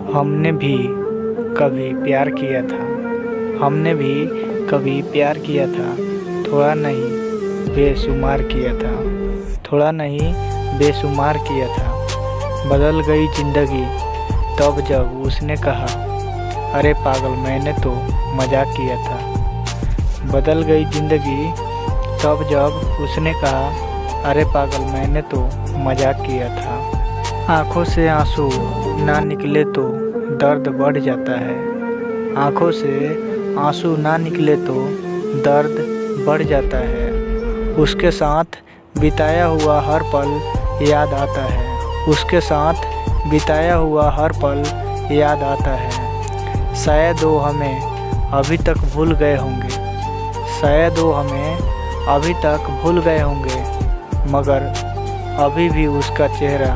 हमने भी कभी प्यार किया था, हमने भी कभी प्यार किया था, थोड़ा नहीं बेशुमार किया था, थोड़ा नहीं बेशुमार किया था। बदल गई ज़िंदगी तब जब उसने कहा, अरे पागल मैंने तो मजाक किया था। बदल गई ज़िंदगी तब जब उसने कहा, अरे पागल मैंने तो मजाक किया था। आँखों से आंसू ना निकले तो दर्द बढ़ जाता है, आँखों से आंसू ना निकले तो दर्द बढ़ जाता है। उसके साथ बिताया हुआ हर पल याद आता है, उसके साथ बिताया हुआ हर पल याद आता है। शायद वो हमें अभी तक भूल गए होंगे, शायद वो हमें अभी तक भूल गए होंगे, मगर अभी भी उसका चेहरा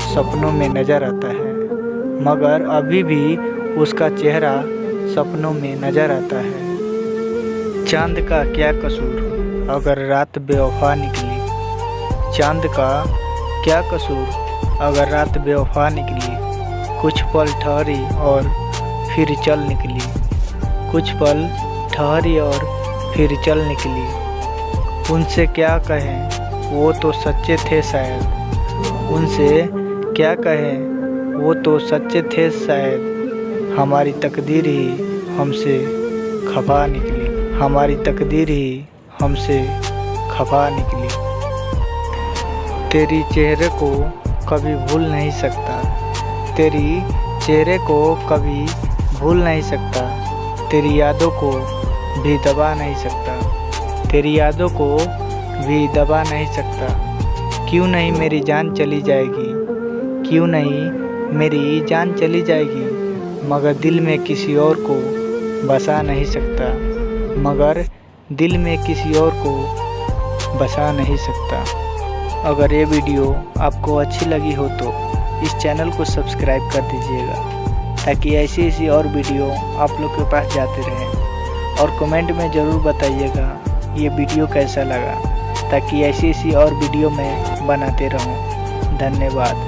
सपनों में नज़र आता है, मगर अभी भी उसका चेहरा सपनों में नज़र आता है। चाँद का क्या कसूर अगर रात बेवफा निकली, चाँद का क्या कसूर अगर रात बेवफा निकली। कुछ पल ठहरी और फिर चल निकली, कुछ पल ठहरी और फिर चल निकली। उनसे क्या कहें वो तो सच्चे थे शायद, उनसे क्या कहें वो तो सच्चे थे शायद। हमारी तकदीर ही हमसे खफा निकली, हमारी तकदीर ही हमसे खफा निकली। तेरी चेहरे को कभी भूल नहीं सकता, तेरी चेहरे को कभी भूल नहीं सकता। तेरी यादों को भी दबा नहीं सकता, तेरी यादों को भी दबा नहीं सकता। क्यों नहीं मेरी जान चली जाएगी, क्यों नहीं मेरी जान चली जाएगी, मगर दिल में किसी और को बसा नहीं सकता, मगर दिल में किसी और को बसा नहीं सकता। अगर ये वीडियो आपको अच्छी लगी हो तो इस चैनल को सब्सक्राइब कर दीजिएगा, ताकि ऐसी और वीडियो आप लोग के पास जाते रहें। और कमेंट में ज़रूर बताइएगा ये वीडियो कैसा लगा, ताकि ऐसी और वीडियो मैं बनाते रहूं। धन्यवाद।